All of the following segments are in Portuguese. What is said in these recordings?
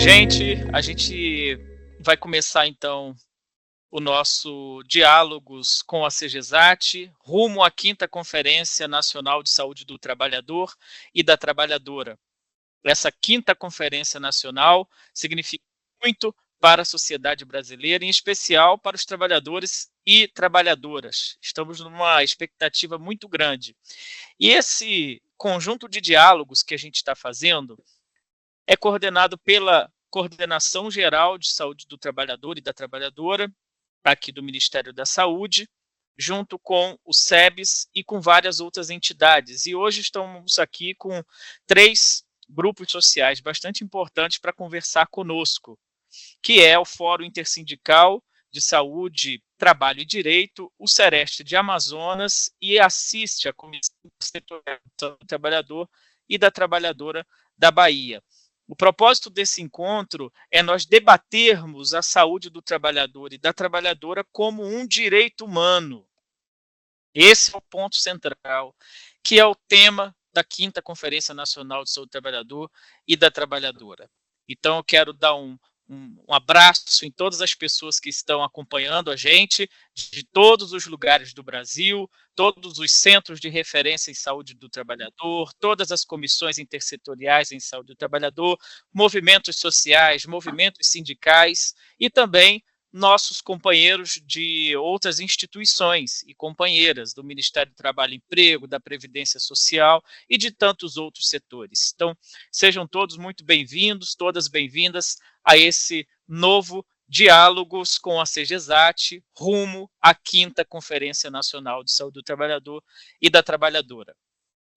A gente vai começar então o nosso Diálogos com a CGSAT, rumo à 5ª Conferência Nacional de Saúde do Trabalhador e da Trabalhadora. Essa 5ª Conferência Nacional significa muito para a sociedade brasileira, em especial para os trabalhadores e trabalhadoras. Estamos numa expectativa muito grande. E esse conjunto de diálogos que a gente está fazendo é coordenado pela Coordenação Geral de Saúde do Trabalhador e da Trabalhadora, aqui do Ministério da Saúde, junto com o SEBS e com várias outras entidades. E hoje estamos aqui com 3 grupos sociais bastante importantes para conversar conosco, que é o Fórum Intersindical de Saúde, Trabalho e Direito, o Sereste de Amazonas e assiste a Comissão Setorial do Trabalhador e da Trabalhadora da Bahia. O propósito desse encontro é nós debatermos a saúde do trabalhador e da trabalhadora como um direito humano. Esse é o ponto central, que é o tema da 5ª Conferência Nacional de Saúde do Trabalhador e da Trabalhadora. Então, eu quero dar um abraço em todas as pessoas que estão acompanhando a gente, de todos os lugares do Brasil, todos os centros de referência em saúde do trabalhador, todas as comissões intersetoriais em saúde do trabalhador, movimentos sociais, movimentos sindicais e também nossos companheiros de outras instituições e companheiras do Ministério do Trabalho e Emprego, da Previdência Social e de tantos outros setores. Então, sejam todos muito bem-vindos, todas bem-vindas a esse novo Diálogos com a CGSAT, rumo à 5ª Conferência Nacional de Saúde do Trabalhador e da Trabalhadora.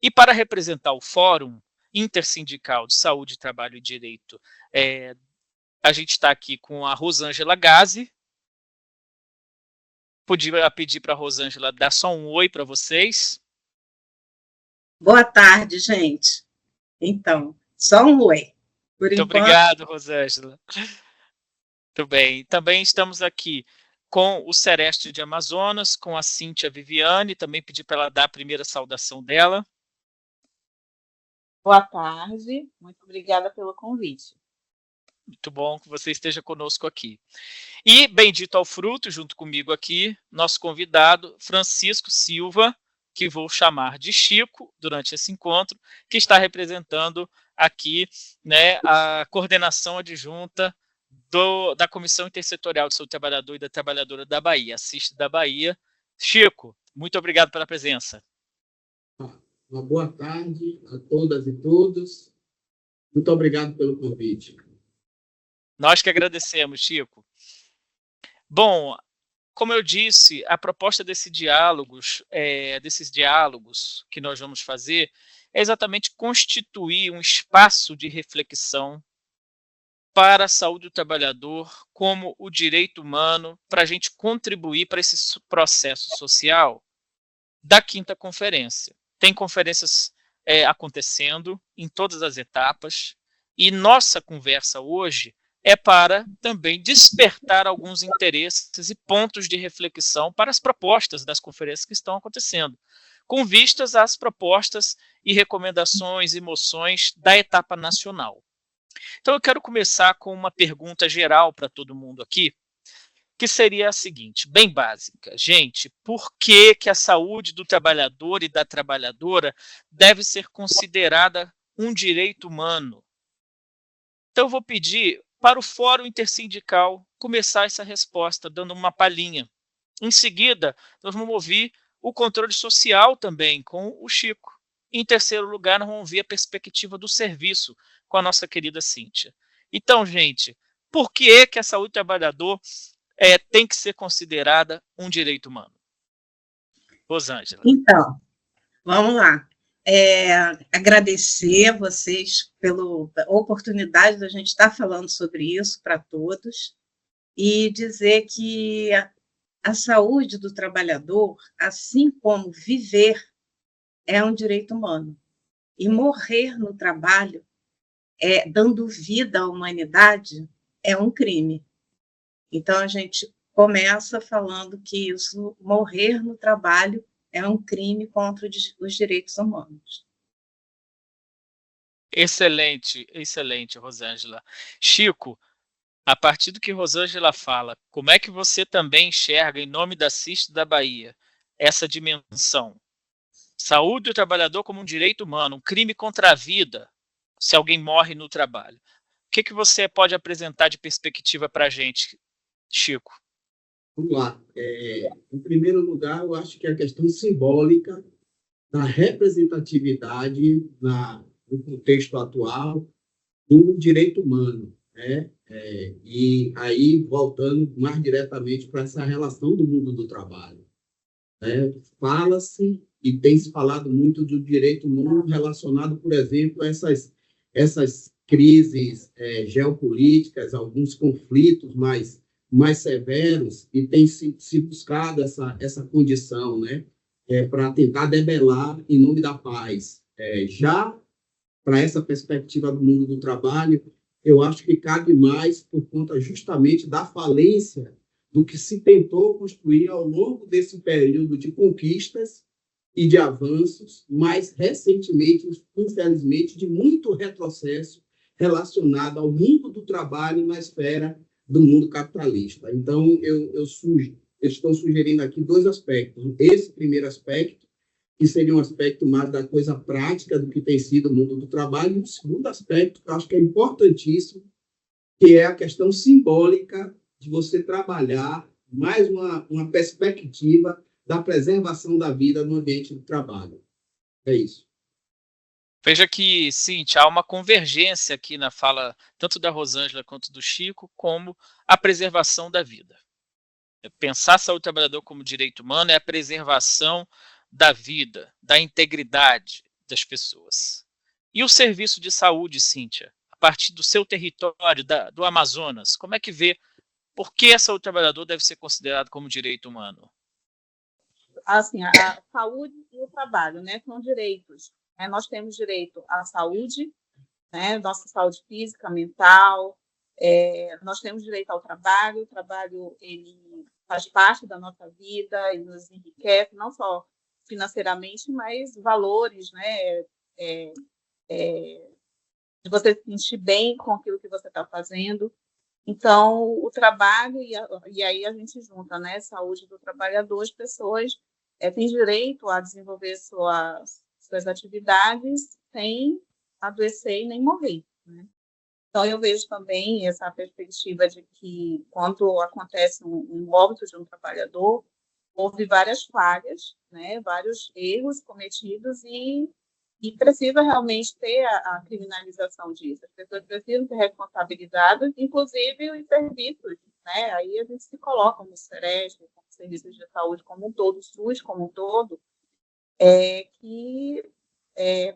E para representar o Fórum Intersindical de Saúde, Trabalho e Direito, a gente está aqui com a Rosângela Gazzi. Podia pedir para a Rosângela dar só um oi para vocês. Boa tarde, gente. Então, só um oi. Muito obrigado, Rosângela. Muito bem. Também estamos aqui com o Sereste de Amazonas, com a Cíntia Viviane. Também pedi para ela dar a primeira saudação dela. Boa tarde, muito obrigada pelo convite. Muito bom que você esteja conosco aqui. E bendito ao fruto, junto comigo aqui, nosso convidado, Francisco Silva, que vou chamar de Chico durante esse encontro, que está representando aqui, né, a coordenação adjunta da Comissão Intersetorial de Saúde do Trabalhador e da Trabalhadora da Bahia, assiste da Bahia. Chico, muito obrigado pela presença. Uma boa tarde a todas e todos. Muito obrigado pelo convite. Nós que agradecemos, Chico. Bom, como eu disse, a proposta desses diálogos que nós vamos fazer é exatamente constituir um espaço de reflexão para a saúde do trabalhador como o direito humano, para a gente contribuir para esse processo social da 5ª Conferência. Tem conferências acontecendo em todas as etapas, e nossa conversa hoje é para também despertar alguns interesses e pontos de reflexão para as propostas das conferências que estão acontecendo, com vistas às propostas e recomendações e moções da etapa nacional. Então, eu quero começar com uma pergunta geral para todo mundo aqui, que seria a seguinte, bem básica. Gente, por que a saúde do trabalhador e da trabalhadora deve ser considerada um direito humano? Então, eu vou pedir para o Fórum Intersindical começar essa resposta, dando uma palhinha. Em seguida, nós vamos ouvir o controle social também, com o Chico. Em terceiro lugar, nós vamos ouvir a perspectiva do serviço, com a nossa querida Cíntia. Então, gente, por que a saúde do trabalhador tem que ser considerada um direito humano? Rosângela. Então, vamos lá. Agradecer a vocês pela oportunidade da gente estar falando sobre isso para todos e dizer que a saúde do trabalhador, assim como viver, é um direito humano. E morrer no trabalho, dando vida à humanidade, é um crime. Então, a gente começa falando que isso, morrer no trabalho, é um crime contra os direitos humanos. Excelente, excelente, Rosângela. Chico, a partir do que Rosângela fala, como é que você também enxerga, em nome da CIST da Bahia, essa dimensão? Saúde do trabalhador como um direito humano, um crime contra a vida, se alguém morre no trabalho. O que você pode apresentar de perspectiva para a gente, Chico? Vamos lá. Em primeiro lugar, eu acho que a questão simbólica da representatividade no contexto atual do direito humano, né? E aí, voltando mais diretamente para essa relação do mundo do trabalho, né? Fala-se e tem se falado muito do direito humano relacionado, por exemplo, a essas crises geopolíticas, alguns conflitos mais severos, e tem se buscado essa condição, né? Para tentar debelar em nome da paz. Já para essa perspectiva do mundo do trabalho, eu acho que cabe mais por conta justamente da falência do que se tentou construir ao longo desse período de conquistas e de avanços, mas recentemente, infelizmente, de muito retrocesso relacionado ao mundo do trabalho na esfera do mundo capitalista. Então, eu estou sugerindo aqui dois aspectos. Esse primeiro aspecto, que seria um aspecto mais da coisa prática do que tem sido o mundo do trabalho, e o segundo aspecto, que eu acho que é importantíssimo, que é a questão simbólica de você trabalhar mais uma perspectiva da preservação da vida no ambiente do trabalho. É isso. Veja que, Cíntia, há uma convergência aqui na fala tanto da Rosângela quanto do Chico, como a preservação da vida. Pensar a saúde do trabalhador como direito humano é a preservação da vida, da integridade das pessoas. E o serviço de saúde, Cíntia, a partir do seu território, do Amazonas, como é que vê por que a saúde do trabalhador deve ser considerado como direito humano? Assim, a saúde e o trabalho, né, são direitos. Nós temos direito à saúde, né, nossa saúde física, mental, nós temos direito ao trabalho, o trabalho ele faz parte da nossa vida e nos enriquece, não só financeiramente, mas valores, né, de você se sentir bem com aquilo que você está fazendo. Então, o trabalho, e aí a gente junta, né, saúde do trabalhador, as pessoas têm direito a desenvolver suas atividades sem adoecer e nem morrer, né? Então, eu vejo também essa perspectiva de que, quando acontece um óbito de um trabalhador, houve várias falhas, né, vários erros cometidos e precisa realmente ter a criminalização disso. As pessoas precisam ser responsabilizadas, inclusive os serviços, né? Aí a gente se coloca no SEREST, como serviços de saúde como um todo, o SUS como um todo, que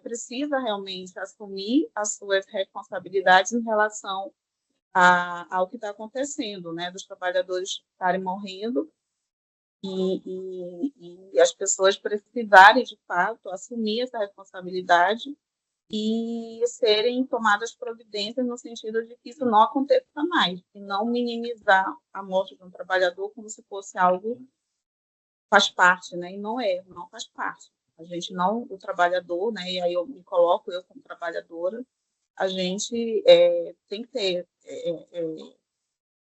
precisa realmente assumir as suas responsabilidades em relação ao que está acontecendo, né? Dos trabalhadores estarem morrendo e as pessoas precisarem, de fato, assumir essa responsabilidade e serem tomadas providências no sentido de que isso não aconteça mais, e não minimizar a morte de um trabalhador como se fosse algo que faz parte, né? E não faz parte. A gente não, o trabalhador, né? E aí eu me coloco, eu como trabalhadora, a gente tem que ter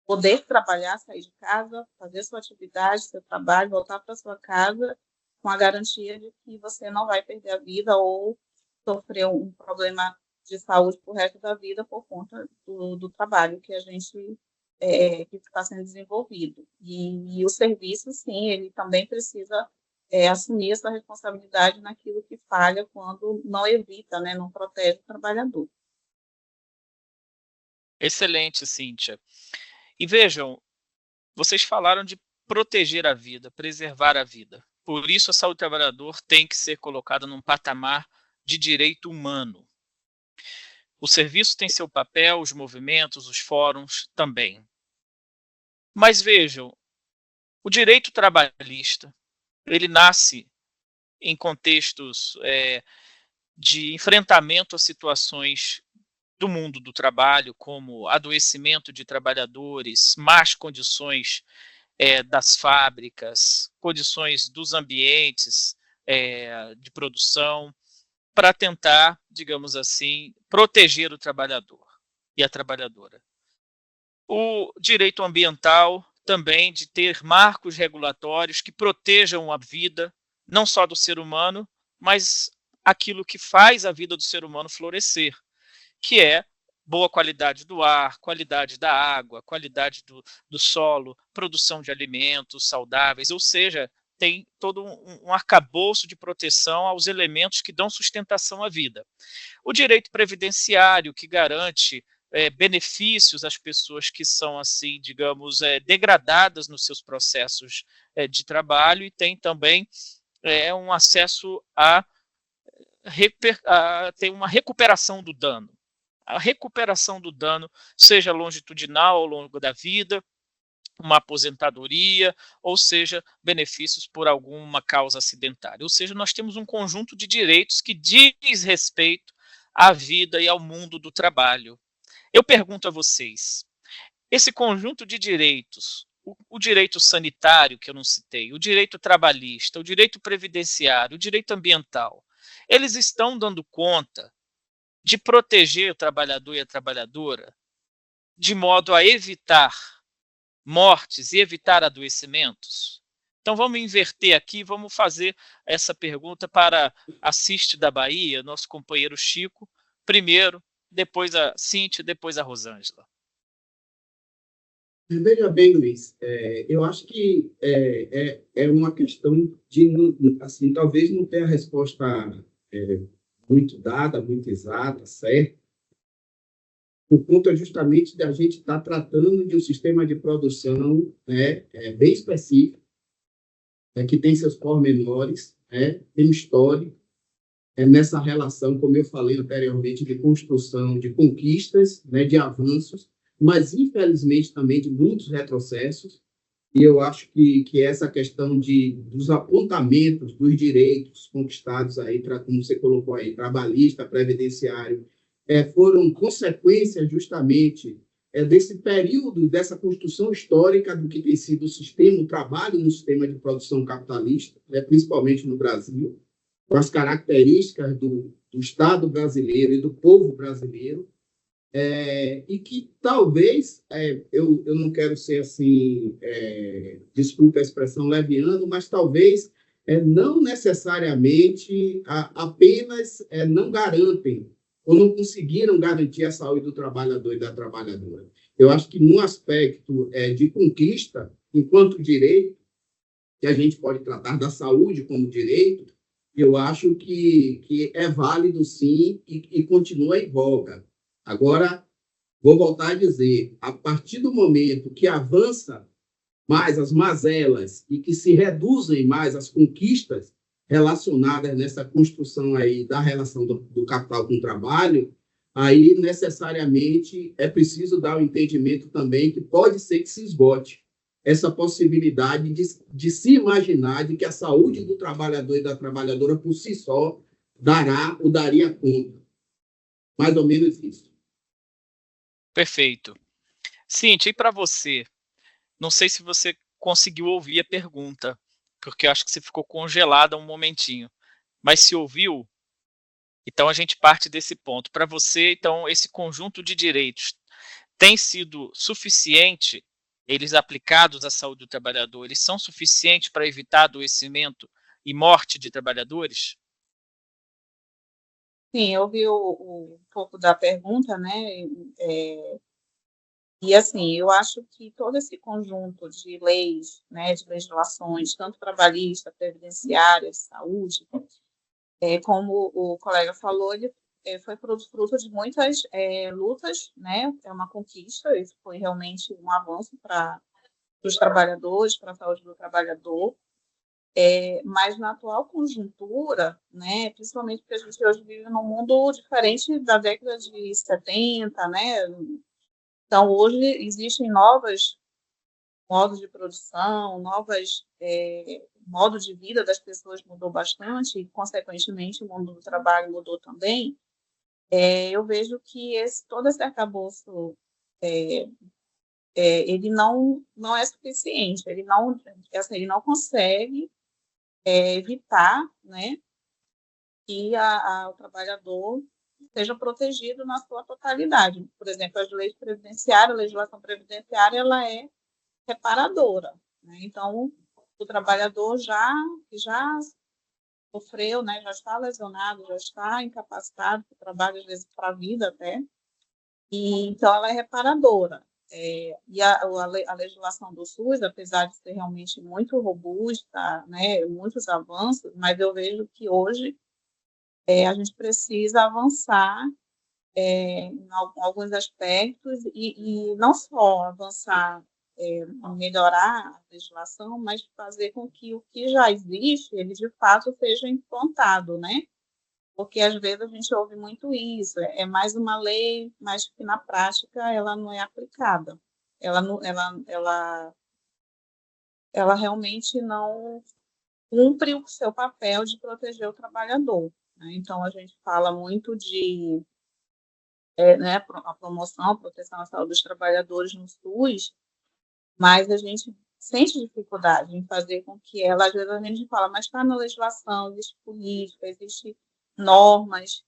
poder trabalhar, sair de casa, fazer sua atividade, seu trabalho, voltar para sua casa com a garantia de que você não vai perder a vida ou sofrer um problema de saúde para o resto da vida por conta do trabalho que a gente que está sendo desenvolvido. E o serviço, sim, ele também precisa assumir essa responsabilidade naquilo que falha quando não evita, né, não protege o trabalhador. Excelente, Cíntia. E vejam, vocês falaram de proteger a vida, preservar a vida. Por isso, a saúde do trabalhador tem que ser colocada num patamar de direito humano. O serviço tem seu papel, os movimentos, os fóruns também. Mas vejam, o direito trabalhista, ele nasce em contextos de enfrentamento a situações do mundo do trabalho, como adoecimento de trabalhadores, más condições das fábricas, condições dos ambientes de produção. para tentar, digamos assim, proteger o trabalhador e a trabalhadora. O direito ambiental também de ter marcos regulatórios que protejam a vida, não só do ser humano, mas aquilo que faz a vida do ser humano florescer, que é boa qualidade do ar, qualidade da água, qualidade do solo, produção de alimentos saudáveis, ou seja, tem todo um arcabouço de proteção aos elementos que dão sustentação à vida. O direito previdenciário, que garante benefícios às pessoas que são, assim, digamos, degradadas nos seus processos de trabalho, e tem também um acesso a ter uma recuperação do dano. A recuperação do dano, seja longitudinal ao longo da vida, uma aposentadoria, ou seja, benefícios por alguma causa acidentária. Ou seja, nós temos um conjunto de direitos que diz respeito à vida e ao mundo do trabalho. Eu pergunto a vocês, esse conjunto de direitos, o direito sanitário, que eu não citei, o direito trabalhista, o direito previdenciário, o direito ambiental, eles estão dando conta de proteger o trabalhador e a trabalhadora, de modo a evitar mortes e evitar adoecimentos? Então vamos inverter aqui, vamos fazer essa pergunta para a CIST da Bahia, nosso companheiro Chico, primeiro, depois a Cíntia, depois a Rosângela. Veja bem, Luiz, eu acho que é uma questão de, assim, talvez não ter a resposta muito dada, muito exata, certa, por conta justamente da gente estar tratando de um sistema de produção, né, bem específico, que tem seus pormenores, tem um histórico, nessa relação, como eu falei anteriormente, de construção, de conquistas, né, de avanços, mas, infelizmente, também de muitos retrocessos. E eu acho que essa questão dos apontamentos dos direitos conquistados aí, como você colocou aí, trabalhista, previdenciário, foram consequência justamente desse período, dessa construção histórica do que tem sido o trabalho no sistema de produção capitalista, principalmente no Brasil, com as características do Estado brasileiro e do povo brasileiro, e que talvez, eu não quero ser assim, desculpa a expressão leviano, mas talvez não necessariamente apenas não garantem ou não conseguiram garantir a saúde do trabalhador e da trabalhadora. Eu acho que num aspecto de conquista, enquanto direito, que a gente pode tratar da saúde como direito, eu acho que é válido sim e continua em voga. Agora, vou voltar a dizer, a partir do momento que avança mais as mazelas e que se reduzem mais as conquistas relacionadas nessa construção aí da relação do capital com o trabalho, aí necessariamente é preciso dar o entendimento também que pode ser que se esgote essa possibilidade de se imaginar de que a saúde do trabalhador e da trabalhadora por si só dará ou daria conta. Mais ou menos isso. Perfeito. Cíntia, e para você? Não sei se você conseguiu ouvir a pergunta, porque eu acho que você ficou congelada um momentinho. Mas se ouviu, então a gente parte desse ponto. Para você, então, esse conjunto de direitos tem sido suficiente, eles aplicados à saúde do trabalhador, eles são suficientes para evitar adoecimento e morte de trabalhadores? Sim, eu vi um pouco da pergunta, né? E, assim, eu acho que todo esse conjunto de leis, né, de legislações, tanto trabalhista, previdenciária, de saúde, como o colega falou, ele foi fruto de muitas lutas, né? É uma conquista, isso foi realmente um avanço para os trabalhadores, para a saúde do trabalhador. Mas na atual conjuntura, né, principalmente porque a gente hoje vive num mundo diferente da década de 70, né? Então, hoje existem novos modos de produção, modo de vida das pessoas mudou bastante e, consequentemente, o mundo do trabalho mudou também. Eu vejo que todo esse arcabouço ele não é suficiente, ele não consegue evitar, né, que o trabalhador seja protegido na sua totalidade. Por exemplo, as leis previdenciárias, a legislação previdenciária, ela é reparadora, né? Então, o trabalhador já sofreu, né, já está lesionado, já está incapacitado para o trabalho, às vezes para a vida até, e então ela é reparadora. E a legislação do SUS, apesar de ser realmente muito robusta, né, muitos avanços, mas eu vejo que hoje a gente precisa avançar em alguns aspectos e não só avançar, melhorar a legislação, mas fazer com que o que já existe, ele de fato seja implantado, né? Porque às vezes a gente ouve muito isso, é mais uma lei, mas que na prática ela não é aplicada. Ela realmente não cumpre o seu papel de proteger o trabalhador, né? Então a gente fala muito de né, a promoção, a proteção à saúde dos trabalhadores no SUS, mas a gente sente dificuldade em fazer com que ela, às vezes a gente fala, mas está na legislação, existe política, existe normas,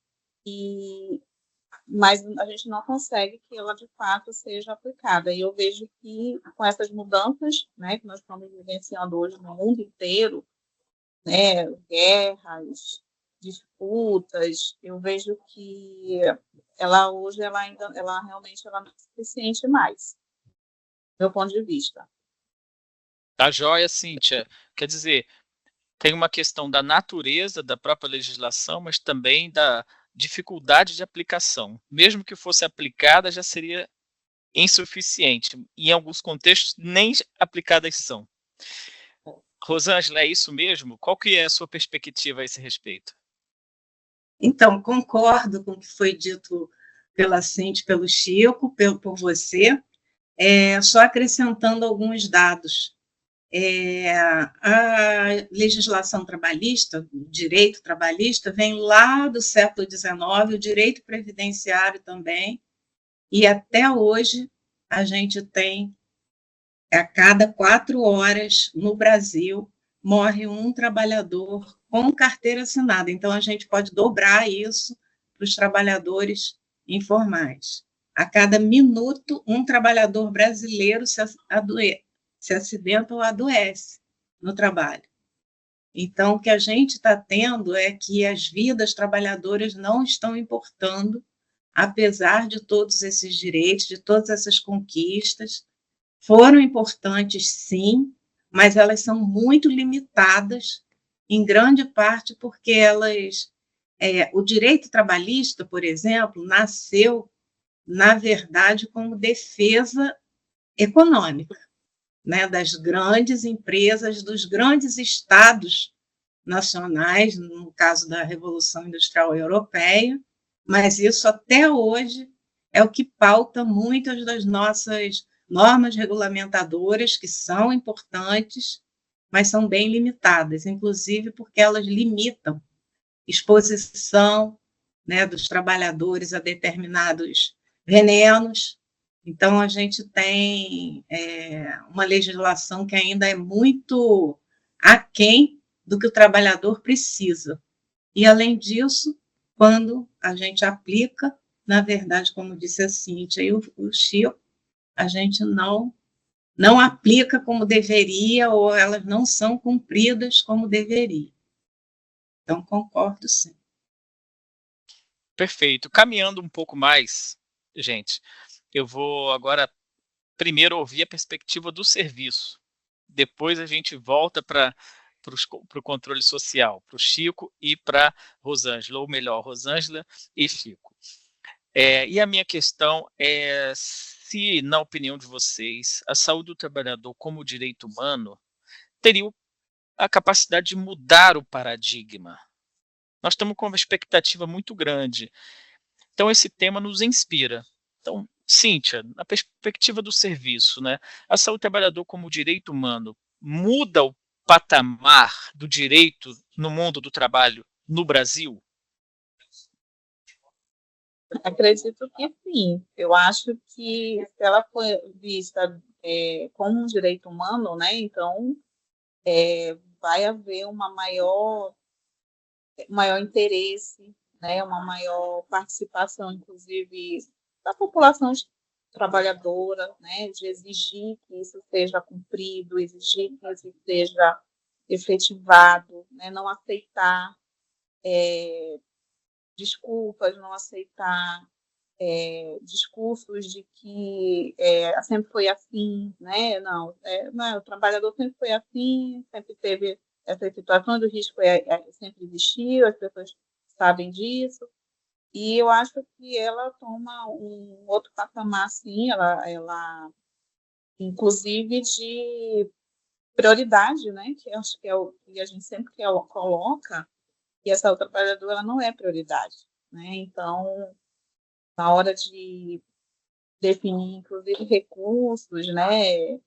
mas a gente não consegue que ela de fato seja aplicada. E eu vejo que com essas mudanças, né, que nós estamos vivenciando hoje no mundo inteiro, né, guerras, disputas, eu vejo que ela hoje ela realmente ela não é suficiente mais, do meu ponto de vista. Tá joia, Cíntia. Quer dizer, tem uma questão da natureza da própria legislação, mas também da dificuldade de aplicação. Mesmo que fosse aplicada, já seria insuficiente. Em alguns contextos, nem aplicadas são. Rosângela, é isso mesmo? Qual que é a sua perspectiva a esse respeito? Então, concordo com o que foi dito pela Cinti, pelo Chico, por você, só acrescentando alguns dados. A legislação trabalhista, o direito trabalhista, vem lá do século XIX, o direito previdenciário também, e até hoje a gente tem, a cada 4 horas no Brasil, morre um trabalhador com carteira assinada. Então, a gente pode dobrar isso para os trabalhadores informais. A cada minuto, um trabalhador brasileiro se acidenta ou adoece no trabalho. Então, o que a gente está tendo é que as vidas trabalhadoras não estão importando, apesar de todos esses direitos, de todas essas conquistas. Foram importantes, sim, mas elas são muito limitadas, em grande parte porque o direito trabalhista, por exemplo, nasceu, na verdade, como defesa econômica, né, das grandes empresas, dos grandes estados nacionais, no caso da Revolução Industrial Europeia, mas isso até hoje é o que pauta muitas das nossas normas regulamentadoras, que são importantes, mas são bem limitadas, inclusive porque elas limitam exposição, né, dos trabalhadores a determinados venenos. Então, a gente tem uma legislação que ainda é muito aquém do que o trabalhador precisa. E, além disso, quando a gente aplica, na verdade, como disse a Cíntia e o Chico, a gente não aplica como deveria, ou elas não são cumpridas como deveria. Então, concordo, sim. Perfeito. Caminhando um pouco mais, gente, eu vou agora primeiro ouvir a perspectiva do serviço. Depois a gente volta para o controle social, para o Chico e para Rosângela, ou melhor, Rosângela e Chico. E a minha questão é se, na opinião de vocês, a saúde do trabalhador como direito humano teria a capacidade de mudar o paradigma. Nós estamos com uma expectativa muito grande. Então, esse tema nos inspira. Então, Cíntia, na perspectiva do serviço, né, a saúde do trabalhador como direito humano muda o patamar do direito no mundo do trabalho no Brasil? Acredito que sim. Eu acho que se ela for vista como um direito humano, né, então vai haver uma maior maior interesse, né, uma maior participação, inclusive, da população trabalhadora, né, de exigir que isso seja cumprido, exigir que isso seja efetivado, né, não aceitar desculpas, não aceitar discursos de que sempre foi assim, né? Não, o trabalhador sempre foi assim, sempre teve essas situações, o risco sempre existiu, as pessoas sabem disso, e eu acho que ela toma um outro patamar, assim, ela inclusive de prioridade, né? Que eu acho que é o que a gente sempre coloca, e essa outra trabalhadora ela não é prioridade, né? Então, na hora de definir, inclusive, recursos, né?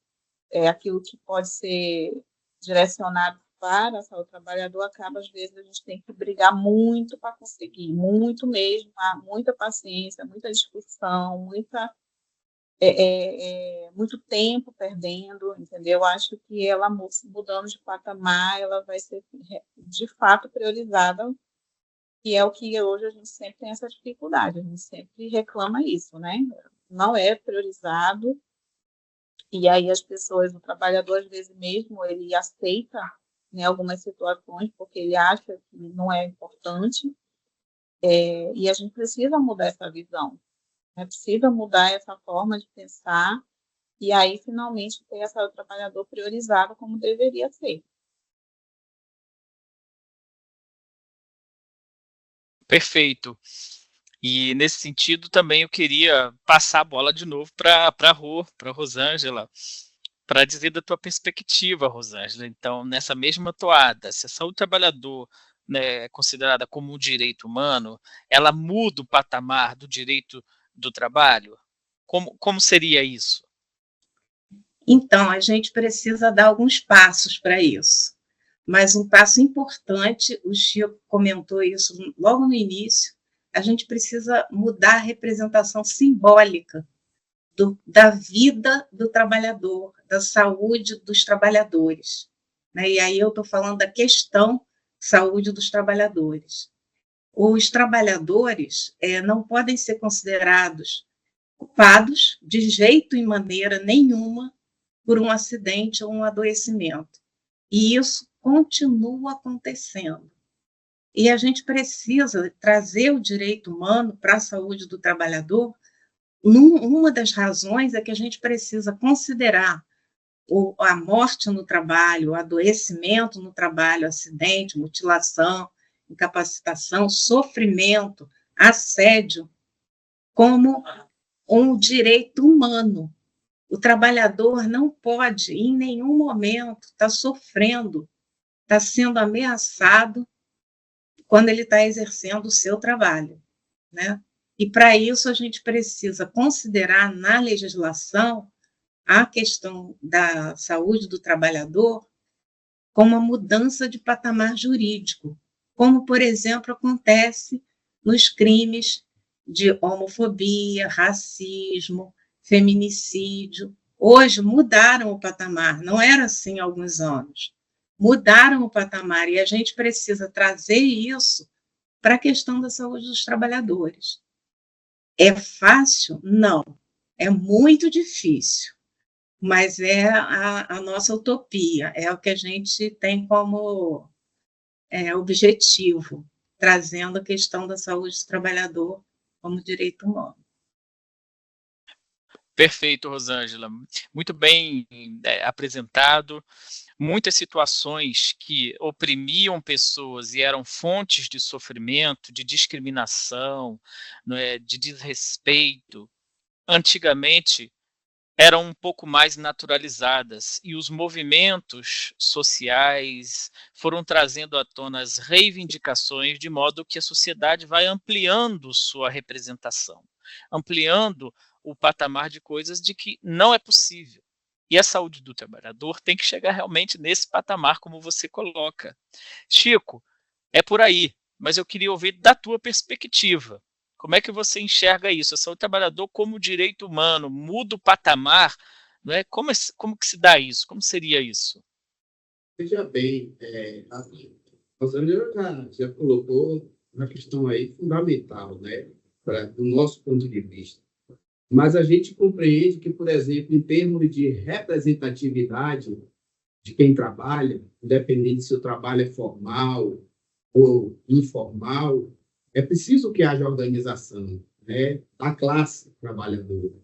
Aquilo que pode ser direcionado para a saúde do trabalhador, acaba, às vezes, a gente tem que brigar muito para conseguir, muito mesmo, muita paciência, muita discussão, muito tempo perdendo, entendeu? Acho que ela, mudando de patamar, ela vai ser, de fato, priorizada, e é o que hoje a gente sempre tem essa dificuldade, a gente sempre reclama isso, né? Não é priorizado, e aí as pessoas, o trabalhador, às vezes mesmo, ele aceita, né, algumas situações porque ele acha que não é importante, e a gente precisa mudar essa visão, né? Precisa mudar essa forma de pensar, e aí finalmente ter essa trabalhador priorizado como deveria ser. Perfeito. E nesse sentido também eu queria passar a bola de novo para a Rosângela, para dizer da tua perspectiva, Rosângela. Então, nessa mesma toada, se a saúde do trabalhador, né, é considerada como um direito humano, ela muda o patamar do direito do trabalho? Como seria isso? Então, a gente precisa dar alguns passos para isso. Mas um passo importante, o Chico comentou isso logo no início, a gente precisa mudar a representação simbólica da vida do trabalhador, da saúde dos trabalhadores, né? E aí eu estou falando da questão saúde dos trabalhadores. Os trabalhadores não podem ser considerados culpados de jeito e maneira nenhuma por um acidente ou um adoecimento. E isso continua acontecendo. E a gente precisa trazer o direito humano para a saúde do trabalhador. Uma das razões é que a gente precisa considerar a morte no trabalho, o adoecimento no trabalho, acidente, mutilação, incapacitação, sofrimento, assédio, como um direito humano. O trabalhador não pode, em nenhum momento, estar sofrendo, estar sendo ameaçado quando ele está exercendo o seu trabalho, né? E para isso a gente precisa considerar na legislação a questão da saúde do trabalhador como uma mudança de patamar jurídico, como, por exemplo, acontece nos crimes de homofobia, racismo, feminicídio. Hoje mudaram o patamar, não era assim há alguns anos. Mudaram o patamar e a gente precisa trazer isso para a questão da saúde dos trabalhadores. É fácil? Não. É muito difícil, mas é a nossa utopia, é o que a gente tem como objetivo, trazendo a questão da saúde do trabalhador como direito humano. Perfeito, Rosângela. Muito bem apresentado. Muitas situações que oprimiam pessoas e eram fontes de sofrimento, de discriminação, de desrespeito, antigamente eram um pouco mais naturalizadas, e os movimentos sociais foram trazendo à tona as reivindicações, de modo que a sociedade vai ampliando sua representação, ampliando o patamar de coisas de que não é possível. E a saúde do trabalhador tem que chegar realmente nesse patamar, como você coloca. Chico, é por aí, mas eu queria ouvir da tua perspectiva. Como é que você enxerga isso? A saúde do trabalhador como direito humano, muda o patamar, não é? Como que se dá isso? Como seria isso? Veja bem, Rosângela já colocou uma questão aí fundamental, né, do nosso ponto de vista. Mas a gente compreende que, por exemplo, em termos de representatividade de quem trabalha, independente se o trabalho é formal ou informal, é preciso que haja organização, né, da classe trabalhadora.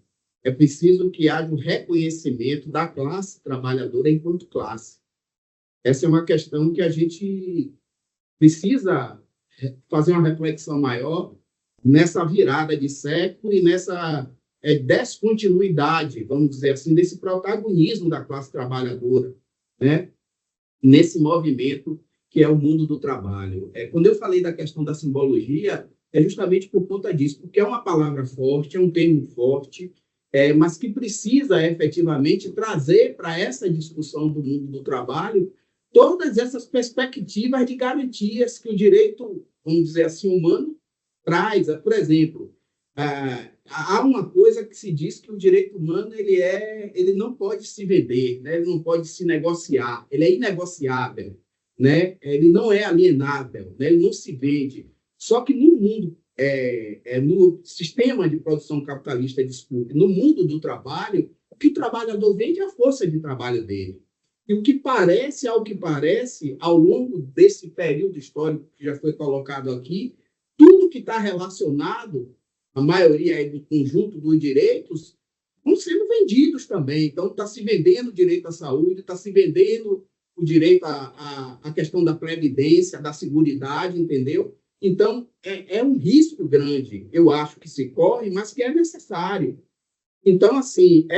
É preciso que haja o reconhecimento da classe trabalhadora enquanto classe. Essa é uma questão que a gente precisa fazer uma reflexão maior nessa virada de século e nessa descontinuidade, vamos dizer assim, desse protagonismo da classe trabalhadora, né? Nesse movimento que é o mundo do trabalho. Quando eu falei da questão da simbologia, é justamente por conta disso, porque é uma palavra forte, é um termo forte, mas que precisa efetivamente trazer para essa discussão do mundo do trabalho todas essas perspectivas de garantias que o direito, vamos dizer assim, humano traz. Por exemplo, há uma coisa que se diz que o direito humano ele não pode se vender, né? Ele não pode se negociar, ele é inegociável, né? Ele não é alienável, né? Ele não se vende. Só que no mundo, no sistema de produção capitalista, desculpe, no mundo do trabalho, o que o trabalhador vende é a força de trabalho dele. E o que parece, ao longo desse período histórico que já foi colocado aqui, tudo que está relacionado, a maioria aí do conjunto dos direitos, estão sendo vendidos também. Então, está se vendendo o direito à saúde, está se vendendo o direito à questão da previdência, da seguridade, entendeu? Então, é um risco grande, eu acho que se corre, mas que é necessário. Então, assim,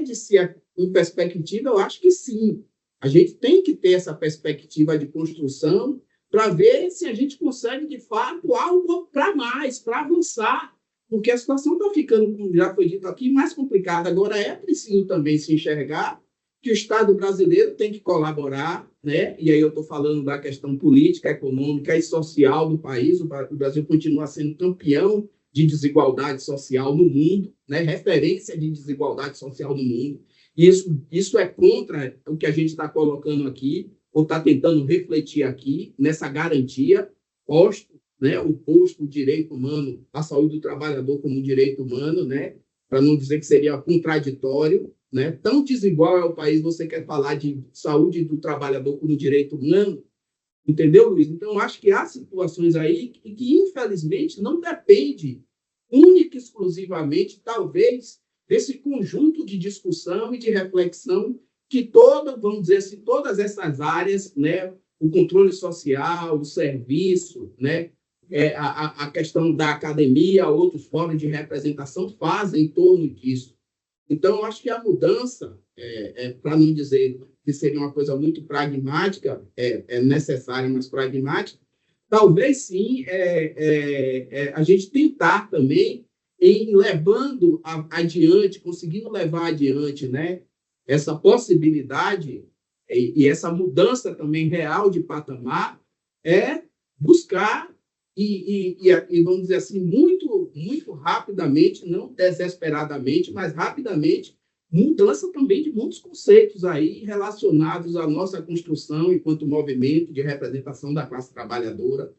de se em perspectiva, eu acho que sim. A gente tem que ter essa perspectiva de construção para ver se a gente consegue, de fato, algo para mais, para avançar, porque a situação está ficando, como já foi dito aqui, mais complicada. Agora, é preciso também se enxergar que o Estado brasileiro tem que colaborar, né? E aí eu estou falando da questão política, econômica e social do país. O Brasil continua sendo campeão de desigualdade social no mundo, né? Referência de desigualdade social no mundo. E isso é contra o que a gente está colocando aqui, ou está tentando refletir aqui, nessa garantia, posto o direito humano, a saúde do trabalhador como um direito humano, né? Para não dizer que seria contraditório, né? Tão desigual é o país, você quer falar de saúde do trabalhador como direito humano, entendeu, Luiz? Então, acho que há situações aí que infelizmente, não depende única e exclusivamente, talvez, desse conjunto de discussão e de reflexão que vamos dizer assim, todas essas áreas, né, o controle social, o serviço, né, a questão da academia, outros fóruns de representação fazem em torno disso. Então, eu acho que a mudança, para não dizer que seria uma coisa muito pragmática, necessária, mas pragmática, talvez sim a gente tentar também em levando adiante, conseguindo levar adiante, né, essa possibilidade e essa mudança também real de patamar, buscar e vamos dizer assim, muito, muito rapidamente, não desesperadamente, mas rapidamente, mudança também de muitos conceitos aí relacionados à nossa construção enquanto movimento de representação da classe trabalhadora,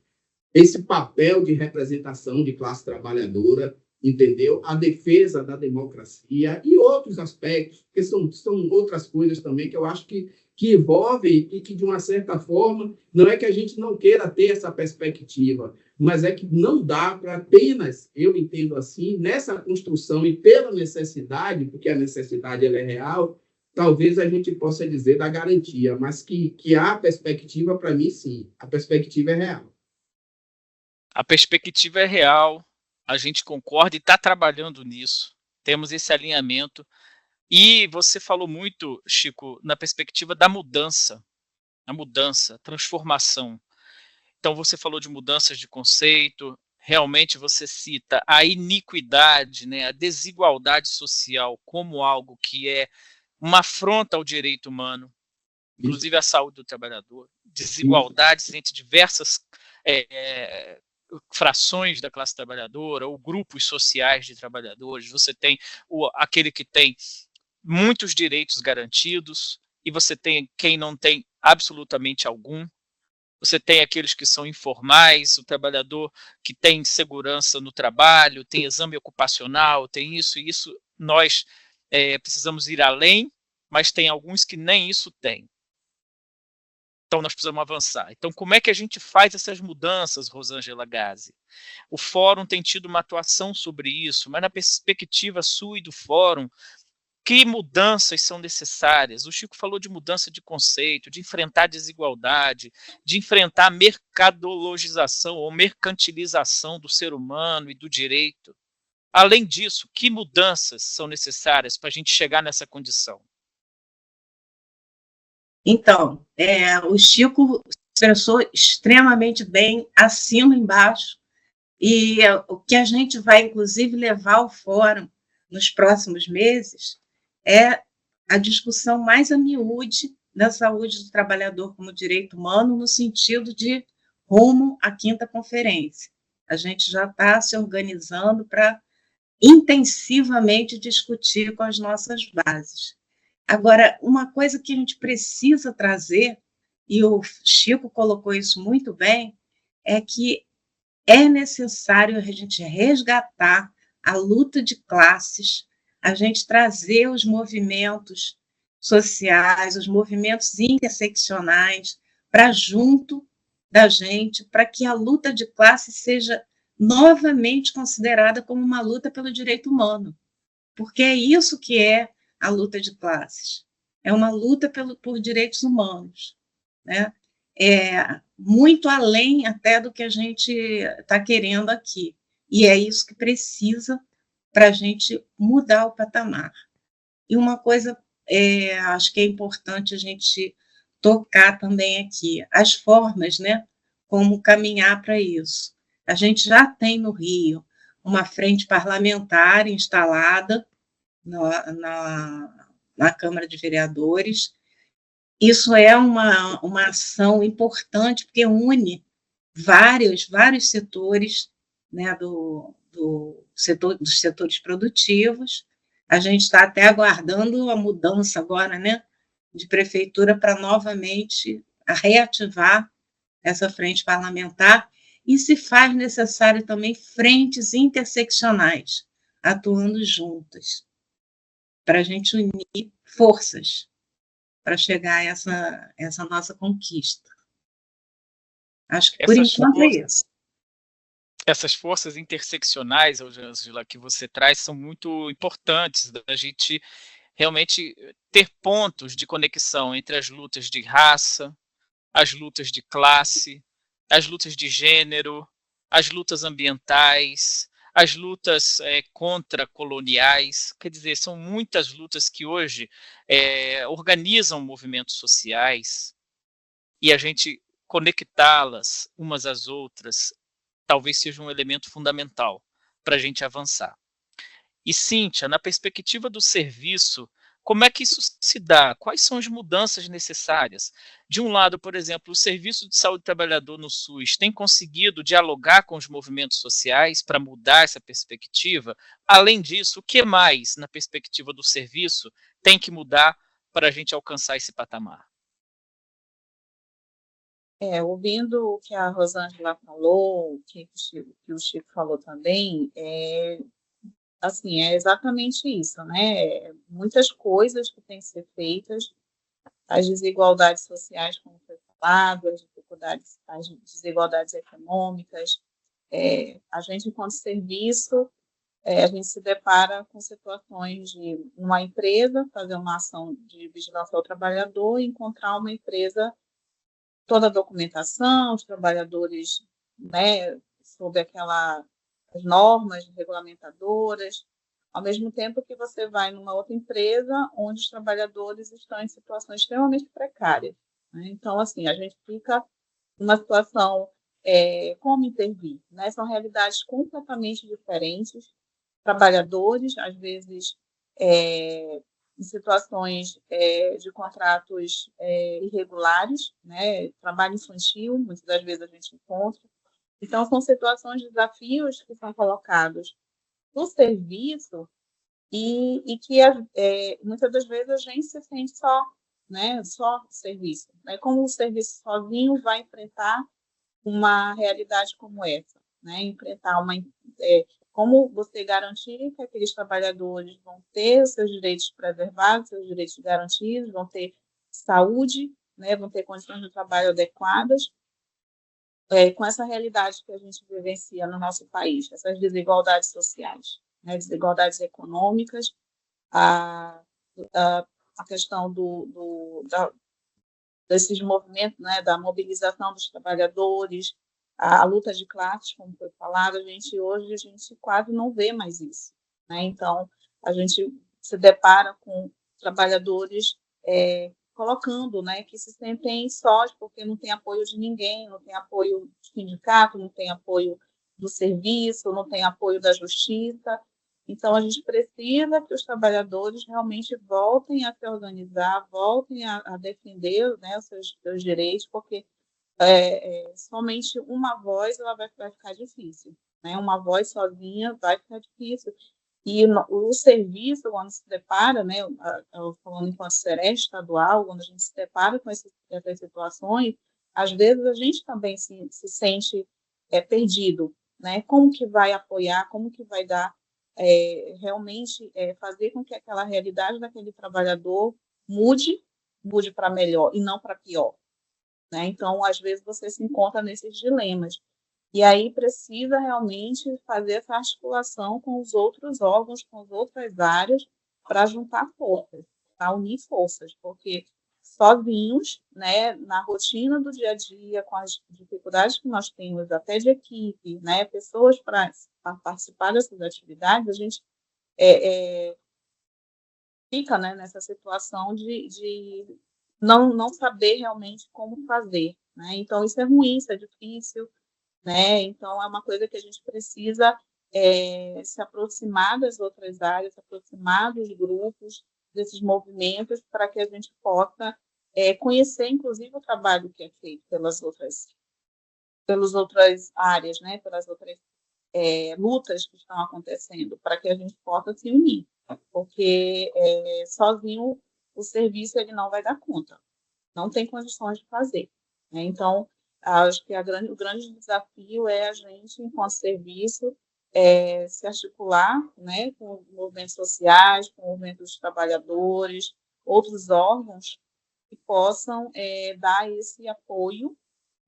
esse papel de representação de classe trabalhadora, entendeu? A defesa da democracia e outros aspectos, que são outras coisas também que eu acho que envolvem e que, de uma certa forma, não é que a gente não queira ter essa perspectiva, mas é que não dá para apenas, eu entendo assim, nessa construção e pela necessidade, porque a necessidade ela é real, talvez a gente possa dizer da garantia, mas que há perspectiva, para mim, sim, a perspectiva é real. A perspectiva é real, a gente concorda e está trabalhando nisso, temos esse alinhamento. E você falou muito, Chico, na perspectiva da mudança, transformação. Então, você falou de mudanças de conceito, realmente você cita a iniquidade, né, a desigualdade social como algo que é uma afronta ao direito humano, inclusive à saúde do trabalhador, desigualdades entre diversas frações da classe trabalhadora ou grupos sociais de trabalhadores. Você tem aquele que tem muitos direitos garantidos e você tem quem não tem absolutamente algum. você tem aqueles que são informais, o trabalhador que tem segurança no trabalho, tem exame ocupacional, tem isso e isso. Nós precisamos ir além, mas tem alguns que nem isso têm. Então, nós precisamos avançar. Então, como é que a gente faz essas mudanças, Rosângela Gazzi? O Fórum tem tido uma atuação sobre isso, mas na perspectiva sua e do Fórum, que mudanças são necessárias? O Chico falou de mudança de conceito, de enfrentar a desigualdade, de enfrentar a mercadologização ou mercantilização do ser humano e do direito. Além disso, que mudanças são necessárias para a gente chegar nessa condição? Então, o Chico expressou extremamente bem, acima e embaixo, e o que a gente vai, inclusive, levar ao Fórum nos próximos meses é a discussão mais a miúde da saúde do trabalhador como direito humano, no sentido de rumo à 5ª conferência. A gente já está se organizando para intensivamente discutir com as nossas bases. Agora, uma coisa que a gente precisa trazer, e o Chico colocou isso muito bem, é que é necessário a gente resgatar a luta de classes, a gente trazer os movimentos sociais, os movimentos interseccionais para junto da gente, para que a luta de classe seja novamente considerada como uma luta pelo direito humano, porque é isso que é a luta de classes, é uma luta por direitos humanos, né? Muito além até do que a gente está querendo aqui, e é isso que precisa para a gente mudar o patamar. E uma coisa, acho que é importante a gente tocar também aqui, as formas, né? Como caminhar para isso. A gente já tem no Rio uma frente parlamentar instalada na Câmara de Vereadores. Isso é uma ação importante, porque une vários setores, né, dos setores produtivos. A gente está até aguardando a mudança agora, né, de prefeitura para novamente reativar essa frente parlamentar, e se faz necessário também frentes interseccionais, atuando juntas, para a gente unir forças para chegar a essa nossa conquista. Acho que, por enquanto, é isso. Essas forças interseccionais, Rosângela, que você traz, são muito importantes, da gente realmente ter pontos de conexão entre as lutas de raça, as lutas de classe, as lutas de gênero, as lutas ambientais, as lutas contra-coloniais. Quer dizer, são muitas lutas que hoje organizam movimentos sociais, e a gente conectá-las umas às outras talvez seja um elemento fundamental para a gente avançar. E, Cíntia, na perspectiva do serviço, como é que isso se dá? Quais são as mudanças necessárias? De um lado, por exemplo, o Serviço de Saúde do Trabalhador no SUS tem conseguido dialogar com os movimentos sociais para mudar essa perspectiva? Além disso, o que mais, na perspectiva do serviço, tem que mudar para a gente alcançar esse patamar? Ouvindo o que a Rosângela falou, o que o Chico falou também, assim, é exatamente isso, né? Muitas coisas que têm que ser feitas, as desigualdades sociais, como foi falado, as desigualdades econômicas. A gente, enquanto serviço, a gente se depara com situações de uma empresa fazer uma ação de vigilância ao trabalhador e encontrar uma empresa toda a documentação, os trabalhadores, né, sob as normas regulamentadoras, ao mesmo tempo que você vai numa outra empresa onde os trabalhadores estão em situações extremamente precárias, né? Então, assim, a gente fica numa situação, como intervir, né? São realidades completamente diferentes, trabalhadores, às vezes, em situações de contratos irregulares, né? Trabalho infantil, muitas das vezes a gente encontra. Então, são situações de desafios que são colocados no serviço e que muitas das vezes a gente se sente só, né, só serviço, né? Como o serviço sozinho vai enfrentar uma realidade como essa, né? Enfrentar como você garantir que aqueles trabalhadores vão ter os seus direitos preservados, seus direitos garantidos, vão ter saúde, né? Vão ter condições de trabalho adequadas, com essa realidade que a gente vivencia no nosso país, essas desigualdades sociais, né? Desigualdades econômicas, a questão desses movimentos, né, da mobilização dos trabalhadores, a luta de classes, como foi falado, hoje a gente quase não vê mais isso, né? Então, a gente se depara com trabalhadores colocando, né, que se sentem sós porque não tem apoio de ninguém, não tem apoio do sindicato, não tem apoio do serviço, não tem apoio da justiça. Então, a gente precisa que os trabalhadores realmente voltem a se organizar, voltem a defender, né, os seus direitos, porque somente uma voz ela vai ficar difícil, né? Uma voz sozinha vai ficar difícil. E o serviço, quando se depara, né, eu falando enquanto Sereste estadual, quando a gente se depara com essas situações, às vezes a gente também se sente perdido, né? Como que vai apoiar, como que vai dar realmente fazer com que aquela realidade daquele trabalhador mude para melhor e não para pior, né? Então, às vezes você se encontra nesses dilemas e aí precisa realmente fazer essa articulação com os outros órgãos, com as outras áreas para juntar forças, para unir forças, porque sozinhos, né, na rotina do dia a dia, com as dificuldades que nós temos, até de equipe, né, pessoas para participar dessas atividades, a gente fica, né, nessa situação de não saber realmente como fazer, né? Então, isso é ruim, isso é difícil, né? Então, é uma coisa que a gente precisa se aproximar das outras áreas, se aproximar dos grupos, desses movimentos, para que a gente possa conhecer, inclusive, o trabalho que é feito pelas outras áreas, né? Pelas outras lutas que estão acontecendo, para que a gente possa se unir, porque sozinho o serviço ele não vai dar conta, não tem condições de fazer, né? Então, acho que o grande desafio é a gente, enquanto serviço, se articular, né, com movimentos sociais, com movimentos dos trabalhadores, outros órgãos que possam dar esse apoio,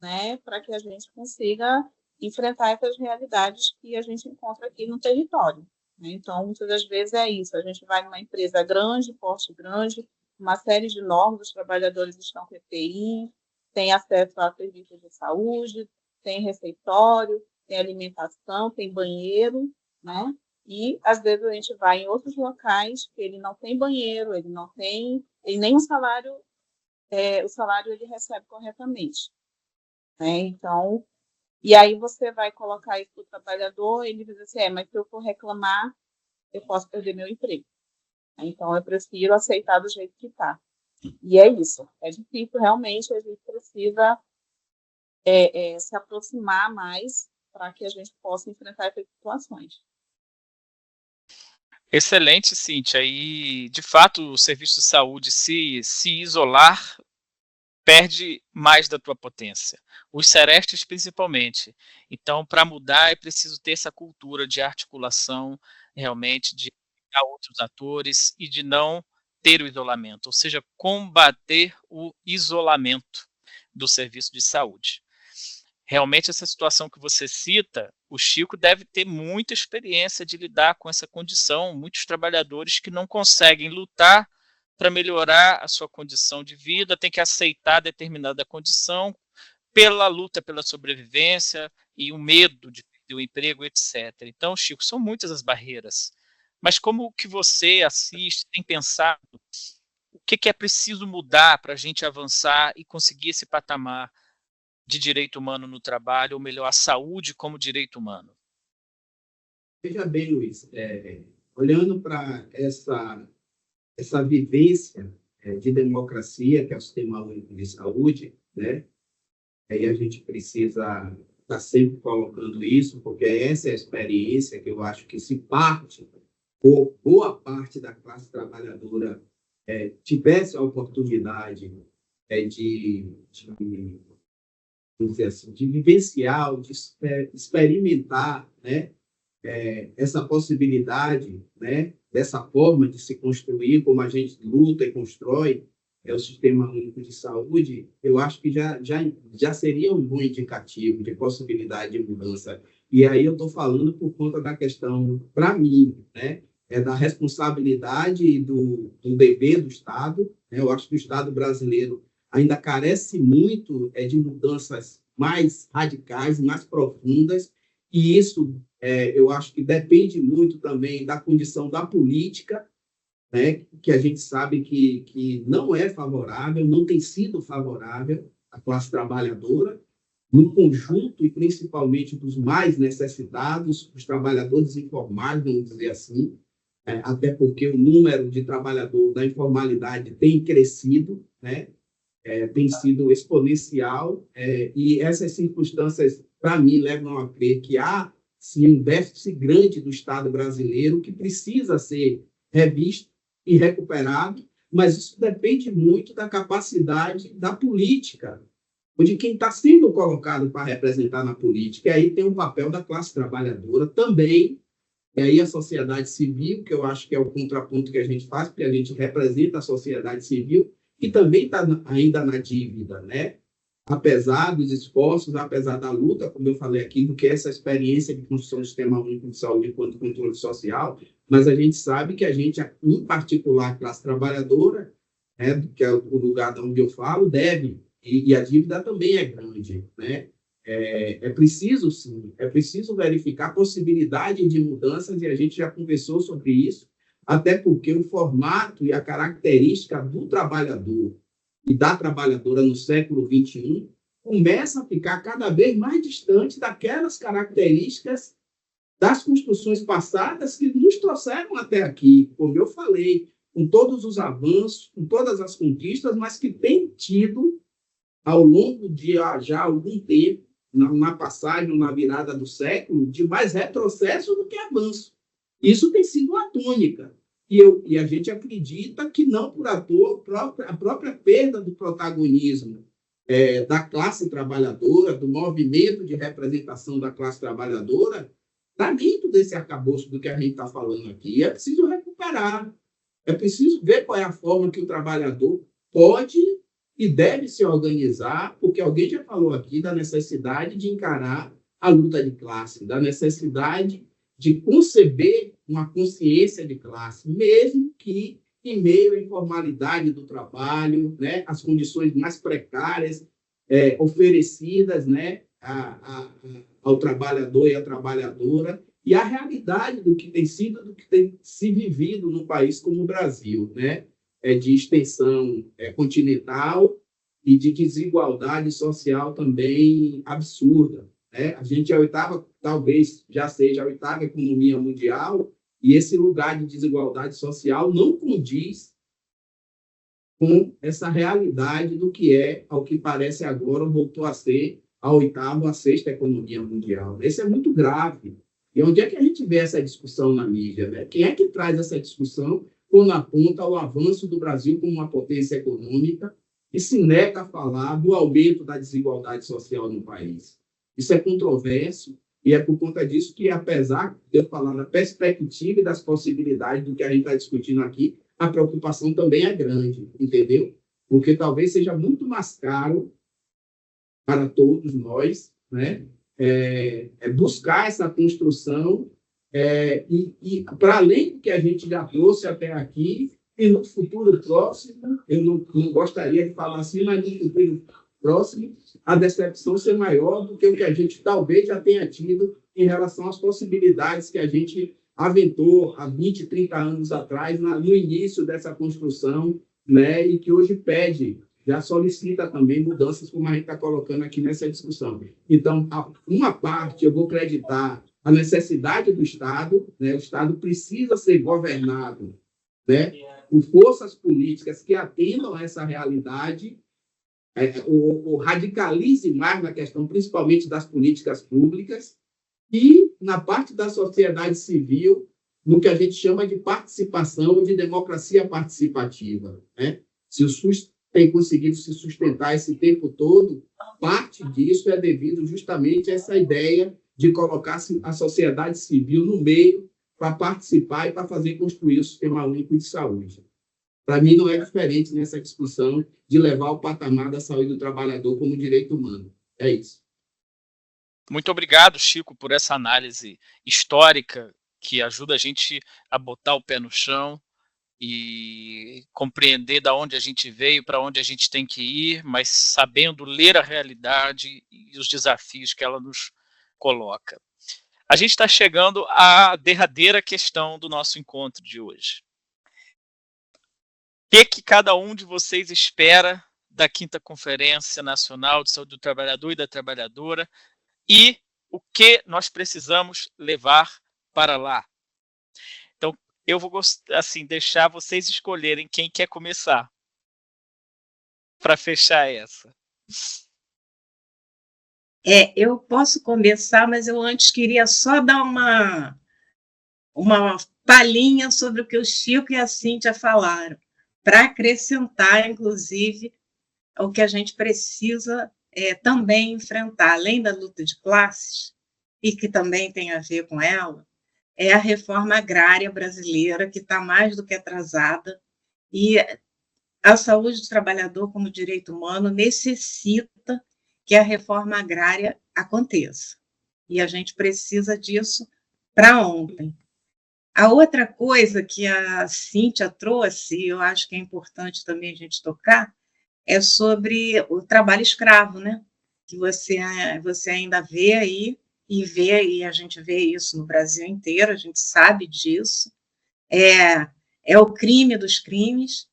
né, para que a gente consiga enfrentar essas realidades que a gente encontra aqui no território, né? Então, muitas das vezes é isso, a gente vai numa empresa grande, porte grande, uma série de normas, os trabalhadores estão com EPI, tem acesso a serviços de saúde, tem refeitório, tem alimentação, tem banheiro, né? E, às vezes, a gente vai em outros locais que ele não tem banheiro, ele nem o salário ele recebe corretamente, né? Então, e aí você vai colocar isso para o trabalhador, ele diz assim, mas se eu for reclamar, eu posso perder meu emprego. Então, eu prefiro aceitar do jeito que está. E é isso. É difícil, realmente, a gente precisa se aproximar mais para que a gente possa enfrentar essas situações. Excelente, Cíntia. E, de fato, o serviço de saúde, se isolar, perde mais da tua potência. Os serestes, principalmente. Então, para mudar, é preciso ter essa cultura de articulação, realmente, de outros atores e de não ter o isolamento, ou seja, combater o isolamento do serviço de saúde. Realmente, essa situação que você cita, o Chico deve ter muita experiência de lidar com essa condição, muitos trabalhadores que não conseguem lutar para melhorar a sua condição de vida, tem que aceitar determinada condição pela luta pela sobrevivência e o medo de perder o emprego, etc. Então, Chico, são muitas as barreiras. Mas como que você assiste, tem pensado, o que é preciso mudar para a gente avançar e conseguir esse patamar de direito humano no trabalho, ou melhor, a saúde como direito humano? Veja bem, Luiz, olhando para essa vivência de democracia, que é o Sistema Único de Saúde, né? Aí a gente precisa estar sempre colocando isso, porque essa é a experiência que eu acho que se parte, ou boa parte da classe trabalhadora tivesse a oportunidade vamos dizer assim, de vivenciar, de experimentar, né, essa possibilidade, né, dessa forma de se construir, como a gente luta e constrói o Sistema Único de Saúde, eu acho que já seria um bom indicativo de possibilidade de mudança. E aí eu estou falando por conta da questão, para mim, né, da responsabilidade e do dever do Estado, né? Eu acho que o Estado brasileiro ainda carece muito de mudanças mais radicais, mais profundas, e isso eu acho que depende muito também da condição da política, né, que a gente sabe que não é favorável, não tem sido favorável à classe trabalhadora, no conjunto e principalmente dos mais necessitados, os trabalhadores informais, vamos dizer assim, até porque o número de trabalhadores da informalidade tem crescido, né, tem sido exponencial, e essas circunstâncias, para mim, levam a crer que há, sim, um déficit grande do Estado brasileiro que precisa ser revisto e recuperado, mas isso depende muito da capacidade da política, ou de quem está sendo colocado para representar na política. E aí tem o papel da classe trabalhadora também, e aí a sociedade civil, que eu acho que é o contraponto que a gente faz, porque a gente representa a sociedade civil, que também está ainda na dívida, né? Apesar dos esforços, apesar da luta, como eu falei aqui, do que essa experiência de construção do Sistema Único de Saúde enquanto controle social, mas a gente sabe que a gente, em particular a classe trabalhadora, que é o lugar onde eu falo, deve, e a dívida também é grande, né? É preciso, sim, é preciso verificar a possibilidade de mudanças, e a gente já conversou sobre isso, até porque o formato e a característica do trabalhador e da trabalhadora no século XXI começa a ficar cada vez mais distante daquelas características das construções passadas que nos trouxeram até aqui, como eu falei, com todos os avanços, com todas as conquistas, mas que tem tido, ao longo de já algum tempo, na passagem, na virada do século, de mais retrocesso do que avanço. Isso tem sido uma tônica. E a gente acredita que não por à toa a própria perda do protagonismo da classe trabalhadora, do movimento de representação da classe trabalhadora, está dentro desse arcabouço do que a gente está falando aqui. E é preciso recuperar, é preciso ver qual é a forma que o trabalhador pode e deve se organizar, porque alguém já falou aqui da necessidade de encarar a luta de classe, da necessidade de conceber uma consciência de classe, mesmo que em meio à informalidade do trabalho, né, as condições mais precárias oferecidas, né, ao trabalhador e à trabalhadora, e a realidade do que tem sido, do que tem se vivido num país como o Brasil, né, de extensão continental e de desigualdade social também absurda. A gente é a oitava, talvez já seja a oitava economia mundial, e esse lugar de desigualdade social não condiz com essa realidade do que ao que parece agora, voltou a ser a oitava, a sexta economia mundial. Isso é muito grave. E onde é que a gente vê essa discussão na mídia, né? Quem é que traz essa discussão quando aponta o avanço do Brasil como uma potência econômica e se nega a falar do aumento da desigualdade social no país? Isso é controverso, e é por conta disso que, apesar de eu falar da perspectiva e das possibilidades do que a gente está discutindo aqui, a preocupação também é grande, entendeu? Porque talvez seja muito mais caro para todos nós, né, buscar essa construção e para além do que a gente já trouxe até aqui, e no futuro próximo, eu não gostaria de falar assim, mas no futuro próximo, a decepção ser maior do que o que a gente talvez já tenha tido em relação às possibilidades que a gente aventou há 20, 30 anos atrás, no início dessa construção, né, e que hoje já solicita também mudanças, como a gente está colocando aqui nessa discussão. Então, uma parte eu vou acreditar a necessidade do Estado, né, o Estado precisa ser governado, né, por forças políticas que atendam a essa realidade, ou radicalize mais na questão, principalmente das políticas públicas, e na parte da sociedade civil, no que a gente chama de participação, de democracia participativa, né? Se o SUS tem conseguido se sustentar esse tempo todo, parte disso é devido justamente a essa ideia de colocar a sociedade civil no meio para participar e para fazer construir o Sistema Único de Saúde. Para mim, não é diferente nessa discussão de levar o patamar da saúde do trabalhador como direito humano. É isso. Muito obrigado, Chico, por essa análise histórica que ajuda a gente a botar o pé no chão e compreender de onde a gente veio, para onde a gente tem que ir, mas sabendo ler a realidade e os desafios que ela nos coloca. A gente está chegando à derradeira questão do nosso encontro de hoje. O que cada um de vocês espera da 5ª Conferência Nacional de Saúde do Trabalhador e da Trabalhadora e o que nós precisamos levar para lá? Então, eu vou assim, deixar vocês escolherem quem quer começar para fechar essa. Eu posso começar, mas eu antes queria só dar uma palhinha sobre o que o Chico e a Cíntia falaram, para acrescentar, inclusive, o que a gente precisa também enfrentar, além da luta de classes, e que também tem a ver com ela, é a reforma agrária brasileira, que está mais do que atrasada, e a saúde do trabalhador como direito humano necessita que a reforma agrária aconteça, e a gente precisa disso para ontem. A outra coisa que a Cíntia trouxe, eu acho que é importante também a gente tocar, é sobre o trabalho escravo, né? Que você ainda vê aí, e a gente vê isso no Brasil inteiro, a gente sabe disso, é o crime dos crimes,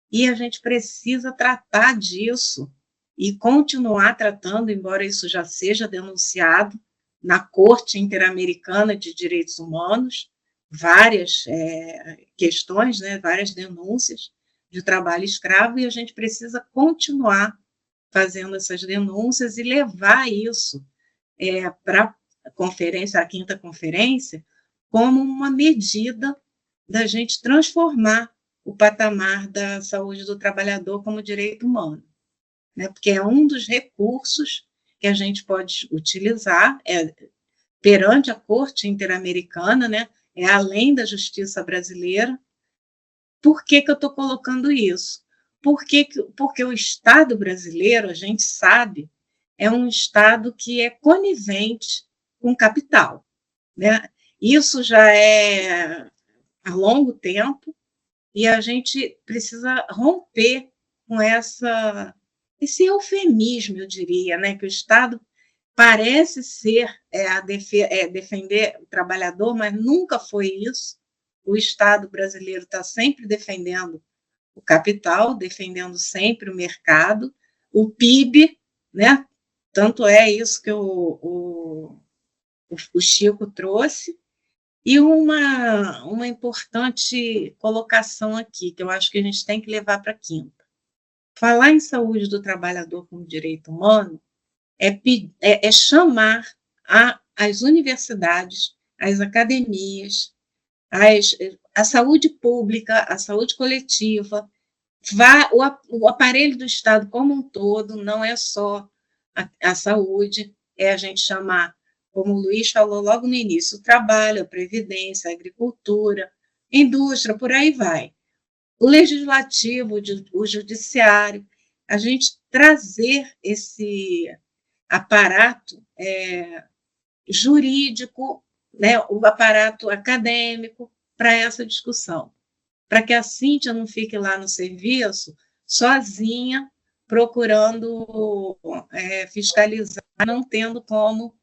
e a gente precisa tratar disso, e continuar tratando, embora isso já seja denunciado na Corte Interamericana de Direitos Humanos, várias questões, né, várias denúncias de trabalho escravo, e a gente precisa continuar fazendo essas denúncias e levar isso para a 5ª Conferência como uma medida da gente transformar o patamar da saúde do trabalhador como direito humano, né? Porque é um dos recursos que a gente pode utilizar perante a Corte Interamericana, né? Além da justiça brasileira. Por que eu estou colocando isso? Porque o Estado brasileiro, a gente sabe, é um Estado que é conivente com o capital, né? Isso já é há longo tempo, e a gente precisa romper com esse eufemismo, eu diria, né? Que o Estado parece ser defender o trabalhador, mas nunca foi isso. O Estado brasileiro está sempre defendendo o capital, defendendo sempre o mercado, o PIB, né? Tanto é isso que o Chico trouxe. E uma importante colocação aqui, que eu acho que a gente tem que levar para a 5ª. Falar em saúde do trabalhador como direito humano é chamar as universidades, as academias, a saúde pública, a saúde coletiva, o aparelho do Estado como um todo, não é só a saúde, é a gente chamar, como o Luiz falou logo no início, o trabalho, a previdência, a agricultura, a indústria, por aí vai. O legislativo, o judiciário, a gente trazer esse aparato jurídico, né, o aparato acadêmico para essa discussão, para que a Cíntia não fique lá no serviço sozinha, procurando fiscalizar, não tendo como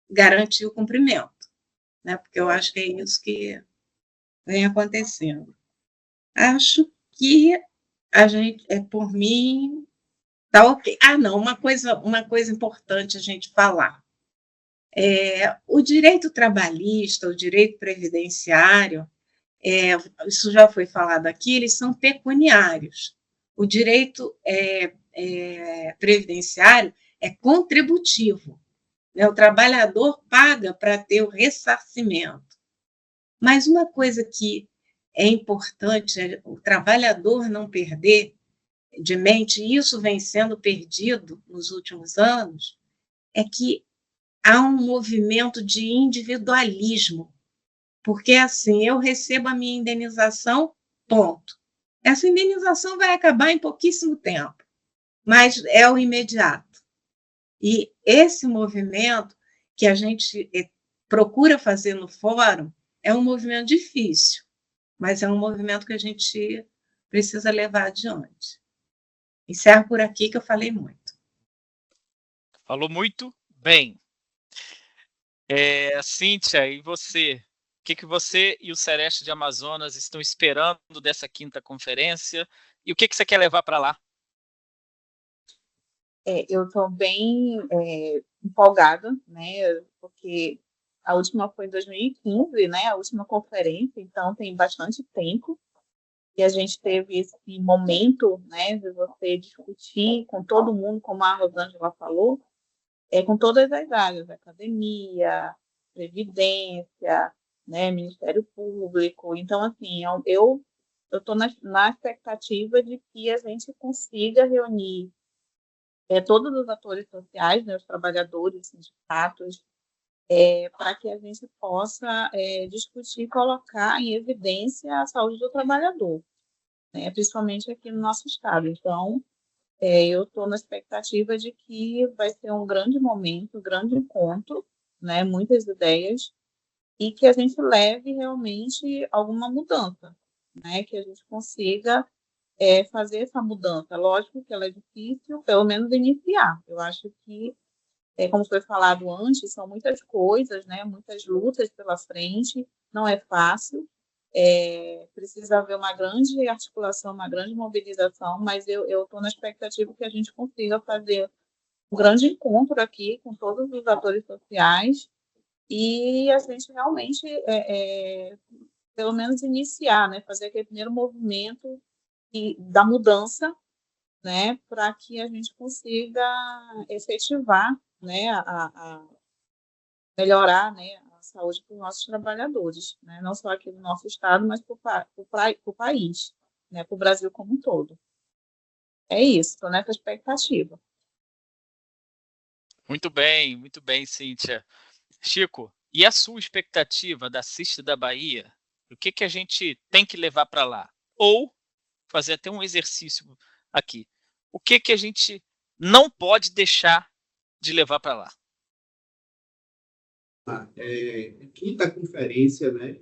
garantir o cumprimento, né, porque eu acho que é isso que vem acontecendo. Acho que a gente, por mim, tá ok. Não, uma coisa importante a gente falar. O direito trabalhista, o direito previdenciário, isso já foi falado aqui, eles são pecuniários. O direito previdenciário é contributivo, né? O trabalhador paga para ter o ressarcimento. Mas uma coisa que é importante é o trabalhador não perder de mente, e isso vem sendo perdido nos últimos anos, é que há um movimento de individualismo, porque assim, eu recebo a minha indenização, ponto. Essa indenização vai acabar em pouquíssimo tempo, mas é o imediato. E esse movimento que a gente procura fazer no fórum é um movimento difícil, mas é um movimento que a gente precisa levar adiante. Encerro por aqui, que eu falei muito. Falou muito bem. Cíntia, e você? O que você e o Sereste de Amazonas estão esperando dessa 5ª conferência? E o que você quer levar para lá? Eu estou bem empolgada, né? Porque a última foi em 2015, né? A última conferência, então tem bastante tempo. E a gente teve esse momento, né, de você discutir com todo mundo, como a Rosângela falou, com todas as áreas, academia, previdência, né, Ministério Público. Então, assim, eu estou na expectativa de que a gente consiga reunir todos os atores sociais, né, os trabalhadores, sindicatos, para que a gente possa discutir e colocar em evidência a saúde do trabalhador, né, principalmente aqui no nosso estado. Então, eu estou na expectativa de que vai ser um grande momento, um grande encontro, né, muitas ideias, e que a gente leve realmente alguma mudança, né, que a gente consiga fazer essa mudança. Lógico que ela é difícil, pelo menos iniciar. Eu acho que, como foi falado antes, são muitas coisas, né, muitas lutas pela frente, não é fácil, precisa haver uma grande articulação, uma grande mobilização, mas eu estou na expectativa que a gente consiga fazer um grande encontro aqui com todos os atores sociais e a gente realmente, pelo menos, iniciar, né, fazer aquele primeiro movimento da mudança, né, para que a gente consiga efetivar, né, a melhorar, né, a saúde para os nossos trabalhadores, né, não só aqui no nosso estado, mas para o país, né, para o Brasil como um todo. É isso, estou nessa expectativa. Muito bem, Cíntia. Chico, e a sua expectativa da CIST da Bahia? O que a gente tem que levar para lá? Ou fazer até um exercício aqui. O que a gente não pode deixar de levar para lá? Quinta conferência, né?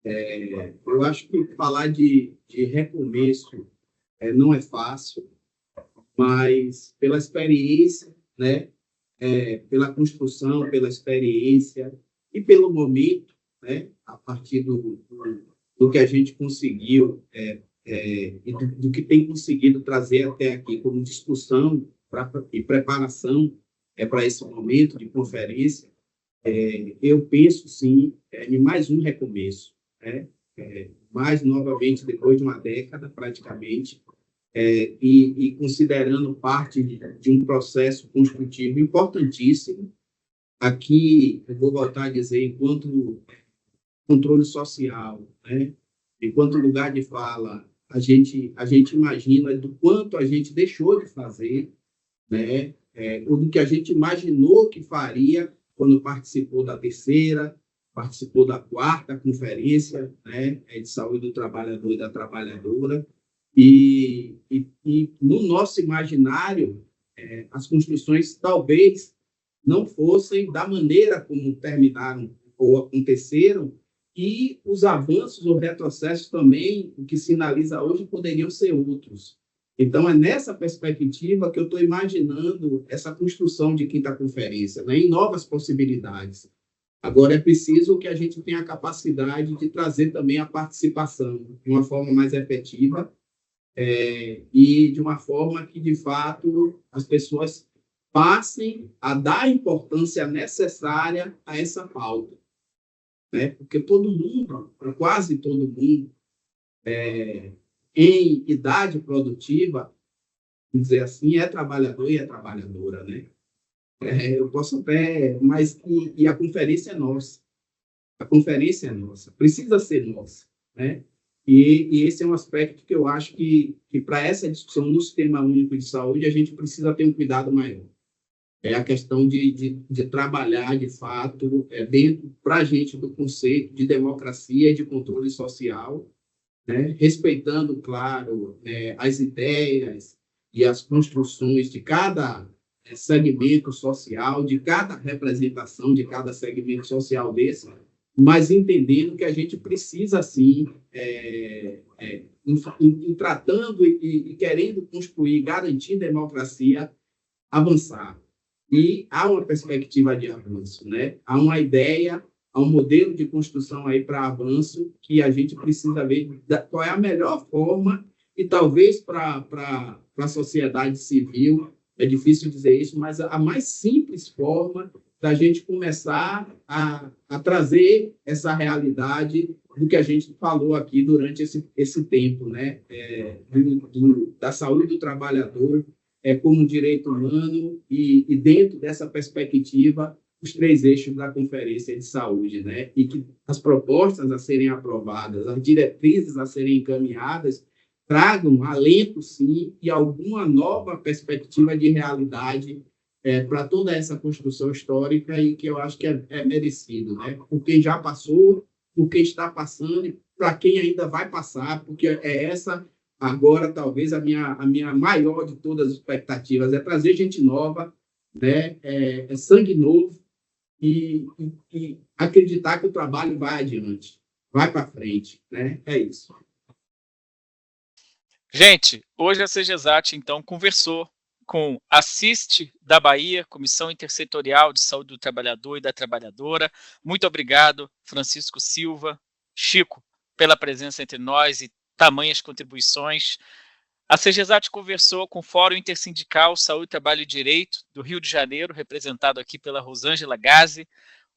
Eu acho que falar de recomeço não é fácil, mas pela experiência, né? Pela construção, pela experiência e pelo momento, né? A partir do que a gente conseguiu e do que tem conseguido trazer até aqui como discussão e preparação para esse momento de conferência, eu penso, sim, em mais um recomeço, né? Mais novamente, depois de uma década, praticamente, e considerando parte de um processo construtivo importantíssimo. Aqui, eu vou voltar a dizer, enquanto controle social, né? Enquanto lugar de fala, a gente imagina do quanto a gente deixou de fazer, né? Ou do que a gente imaginou que faria quando participou da 3ª, participou da 4ª conferência, né, de saúde do trabalhador e da trabalhadora. E no nosso imaginário, as construções talvez não fossem da maneira como terminaram ou aconteceram, e os avanços ou retrocessos também, o que sinaliza hoje, poderiam ser outros. Então, é nessa perspectiva que eu estou imaginando essa construção de 5ª conferência, né, em novas possibilidades. Agora, é preciso que a gente tenha a capacidade de trazer também a participação de uma forma mais efetiva e de uma forma que, de fato, as pessoas passem a dar a importância necessária a essa pauta, né? Porque todo mundo, quase todo mundo, em idade produtiva, vamos dizer assim, é trabalhador e é trabalhadora, né? Eu posso até, mas e a conferência é nossa. A conferência é nossa, precisa ser nossa, né? E esse é um aspecto que eu acho que para essa discussão no Sistema Único de Saúde, a gente precisa ter um cuidado maior. É a questão de trabalhar, de fato, dentro, para a gente, do conceito de democracia e de controle social, né? Respeitando, claro, as ideias e as construções de cada segmento social, de cada representação de cada segmento social desse, mas entendendo que a gente precisa, sim, em tratando e querendo construir, garantir democracia, avançar. E há uma perspectiva de avanço, né? Há uma ideia, há um modelo de construção aí para avanço que a gente precisa ver qual é a melhor forma e talvez para a sociedade civil, é difícil dizer isso, mas a mais simples forma da gente começar a trazer essa realidade do que a gente falou aqui durante esse tempo, né? Da saúde do trabalhador, como um direito humano e dentro dessa perspectiva, os 3 eixos da Conferência de Saúde, né? E que as propostas a serem aprovadas, as diretrizes a serem encaminhadas, tragam alento, sim, e alguma nova perspectiva de realidade para toda essa construção histórica e que eu acho que é merecido, né? Por quem já passou, por quem está passando e para quem ainda vai passar, porque é essa, agora, talvez, a minha maior de todas as expectativas, é trazer gente nova, né? Sangue novo e acreditar que o trabalho vai adiante, vai para frente, né? É isso. Gente, hoje a CGESAT, então, conversou com a CIST da Bahia, Comissão Intersetorial de Saúde do Trabalhador e da Trabalhadora. Muito obrigado, Francisco Silva, Chico, pela presença entre nós e tamanhas contribuições. A CGESAT conversou com o Fórum Intersindical Saúde, Trabalho e Direito do Rio de Janeiro, representado aqui pela Rosângela Gazi.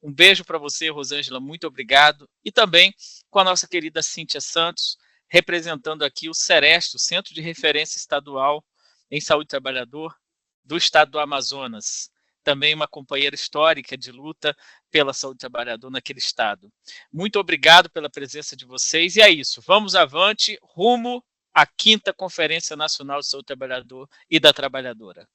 Um beijo para você, Rosângela, muito obrigado. E também com a nossa querida Cíntia Santos, representando aqui o CEREST, o Centro de Referência Estadual em Saúde do Trabalhador do Estado do Amazonas. Também uma companheira histórica de luta pela saúde do trabalhador naquele estado. Muito obrigado pela presença de vocês. E é isso, vamos avante, rumo à 5ª Conferência Nacional de Saúde do Trabalhador e da Trabalhadora.